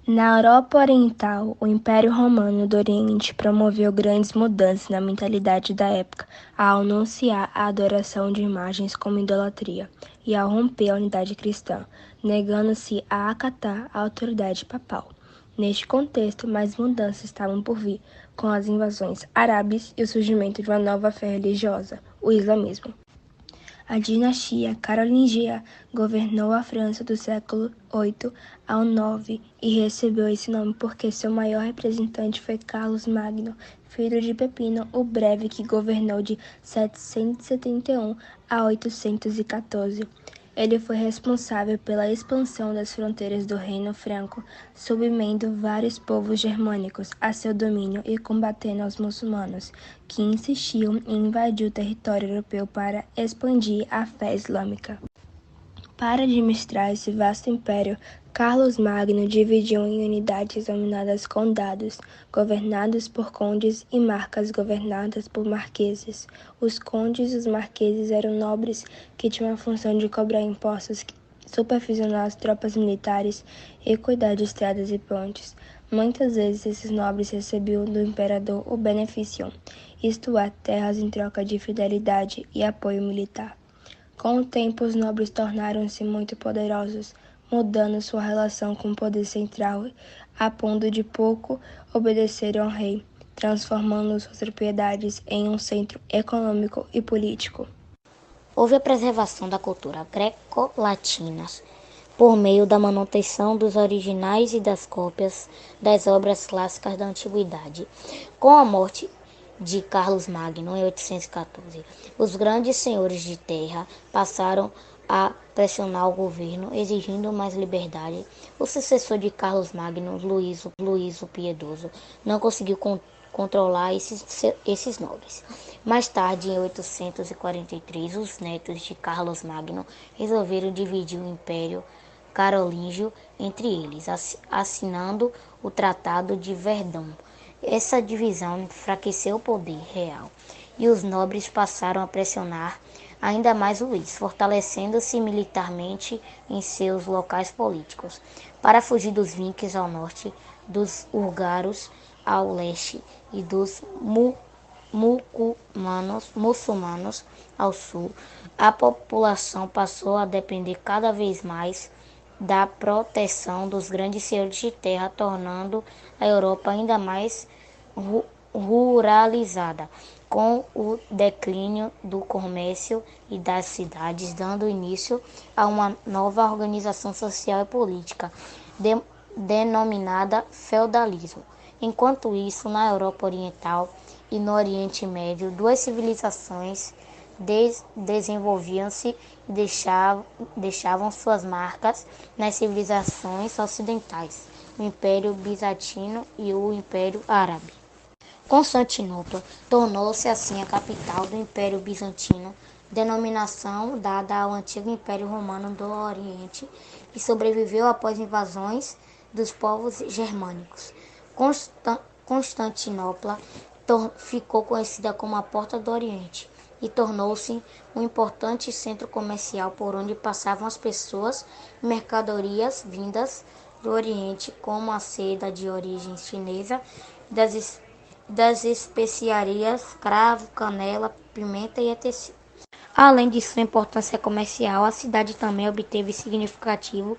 Na Europa Oriental, o Império Romano do Oriente promoveu grandes mudanças na mentalidade da época, ao anunciar a adoração de imagens como idolatria e ao romper a unidade cristã, negando-se a acatar a autoridade papal. Neste contexto, mais mudanças estavam por vir, com as invasões árabes e o surgimento de uma nova fé religiosa, o islamismo. A dinastia carolíngia governou a França do século VIII ao IX e recebeu esse nome porque seu maior representante foi Carlos Magno, filho de Pepino o Breve, que governou de 771 a 814. Ele foi responsável pela expansão das fronteiras do Reino Franco, submetendo vários povos germânicos a seu domínio e combatendo os muçulmanos, que insistiam em invadir o território europeu para expandir a fé islâmica. Para administrar esse vasto império, Carlos Magno dividiu em unidades denominadas condados, governados por condes, e marcas governadas por marqueses. Os condes e os marqueses eram nobres que tinham a função de cobrar impostos, supervisionar as tropas militares e cuidar de estradas e pontes. Muitas vezes esses nobres recebiam do imperador o benefício, isto é, terras em troca de fidelidade e apoio militar. Com o tempo, os nobres tornaram-se muito poderosos, mudando sua relação com o poder central, a ponto de pouco obedecerem ao rei, transformando suas propriedades em um centro econômico e político. Houve a preservação da cultura greco-latina por meio da manutenção dos originais e das cópias das obras clássicas da antiguidade. Com a morte de Carlos Magno em 814, os grandes senhores de terra passaram a pressionar o governo, exigindo mais liberdade. O sucessor de Carlos Magno, Luís o Piedoso, não conseguiu controlar esses nobres. Mais tarde, em 843, os netos de Carlos Magno resolveram dividir o Império Carolíngio entre eles, assinando o Tratado de Verdun. Essa divisão enfraqueceu o poder real e os nobres passaram a pressionar ainda mais Luís, fortalecendo-se militarmente em seus locais políticos. Para fugir dos Vikings ao norte, dos húngaros ao leste e dos muçulmanos ao sul, a população passou a depender cada vez mais da proteção dos grandes senhores de terra, tornando a Europa ainda mais ruralizada, com o declínio do comércio e das cidades, dando início a uma nova organização social e política, denominada feudalismo. Enquanto isso, na Europa Oriental e no Oriente Médio, duas civilizações desenvolviam-se e deixavam suas marcas nas civilizações ocidentais, o Império Bizantino e o Império Árabe. Constantinopla tornou-se assim a capital do Império Bizantino, denominação dada ao antigo Império Romano do Oriente, que sobreviveu após invasões dos povos germânicos. Constantinopla ficou conhecida como a Porta do Oriente e tornou-se um importante centro comercial por onde passavam as pessoas e mercadorias vindas do Oriente, como a seda de origem chinesa, das especiarias, cravo, canela, pimenta e etc. Além de sua importância comercial, a cidade também obteve significativo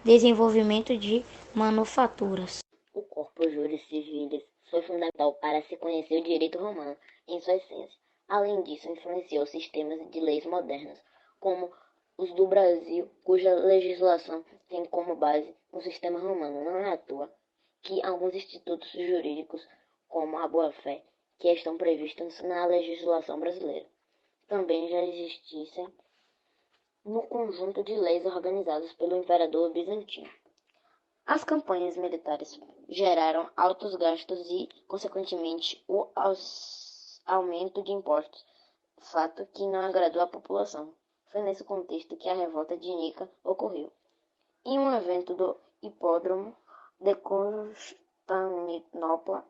desenvolvimento de manufaturas. O Corpus Juris Civilis foi fundamental para se conhecer o direito romano em sua essência. Além disso, influenciou sistemas de leis modernos, como os do Brasil, cuja legislação tem como base o sistema romano. Não é à toa que alguns institutos jurídicos, como a boa-fé, que estão previstos na legislação brasileira, também já existissem no conjunto de leis organizadas pelo imperador bizantino. As campanhas militares geraram altos gastos e, consequentemente, o aumento de impostos, fato que não agradou à população. Foi nesse contexto que a revolta de Nica ocorreu. Em um evento do hipódromo de Constantinopla,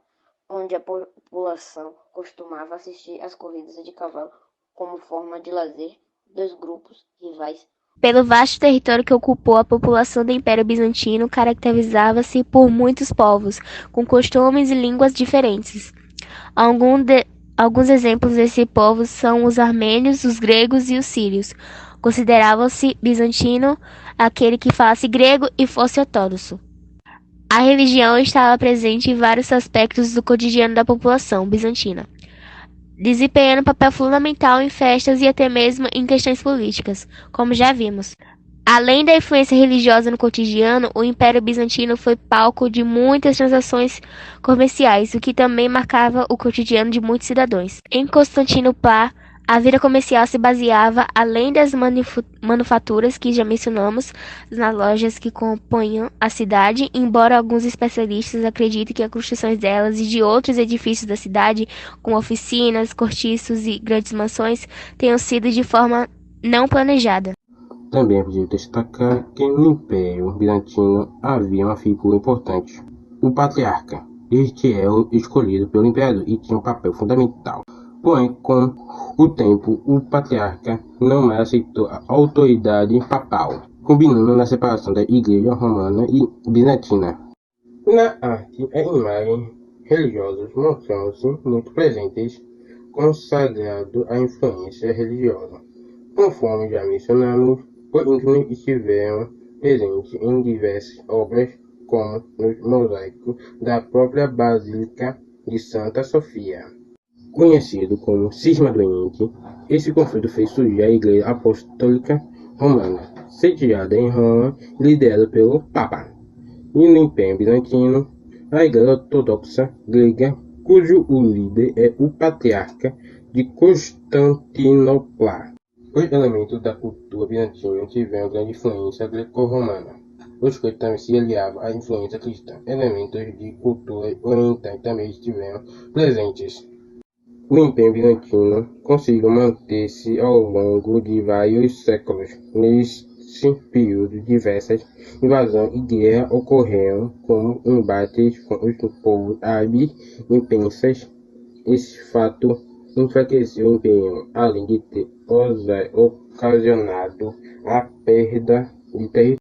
onde a população costumava assistir às corridas de cavalo como forma de lazer, dois grupos rivais Pelo vasto território que ocupou, a população do Império Bizantino caracterizava-se por muitos povos, com costumes e línguas diferentes. Alguns exemplos desses povos são os armênios, os gregos e os sírios. Consideravam-se bizantino aquele que falasse grego e fosse ortodoxo. A religião estava presente em vários aspectos do cotidiano da população bizantina, desempenhando papel fundamental em festas e até mesmo em questões políticas, como já vimos. Além da influência religiosa no cotidiano, o Império Bizantino foi palco de muitas transações comerciais, o que também marcava o cotidiano de muitos cidadãos. Em Constantinopla, a vida comercial se baseava, além das manufaturas que já mencionamos, nas lojas que compunham a cidade, embora alguns especialistas acreditem que as construções delas e de outros edifícios da cidade, como oficinas, cortiços e grandes mansões, tenham sido de forma não planejada. Também é preciso destacar que no Império Bizantino havia uma figura importante, o patriarca. Este é o escolhido pelo imperador e tinha um papel fundamental. Porém, com o tempo, o patriarca não mais aceitou a autoridade papal, combinando na separação da Igreja Romana e Bizantina. Na arte, as imagens religiosas mostram-se muito presentes, consagrado à influência religiosa. Conforme já mencionamos, os ícones estiveram presentes em diversas obras, como nos mosaicos da própria Basílica de Santa Sofia. Conhecido como Cisma do Oriente, esse conflito fez surgir a Igreja Apostólica Romana, sediada em Roma e liderada pelo Papa. E no Império Bizantino, a Igreja Ortodoxa Grega, cujo líder é o Patriarca de Constantinopla. Os elementos da cultura bizantina tiveram grande influência greco-romana, os quais também se aliavam à influência cristã. Elementos de cultura oriental também estiveram presentes. O Império Bizantino conseguiu manter-se ao longo de vários séculos. Nesse período, diversas invasões e guerras ocorreram, como embates com os povos árabes e persas. Esse fato enfraqueceu o Império, além de ter ocasionado a perda de território.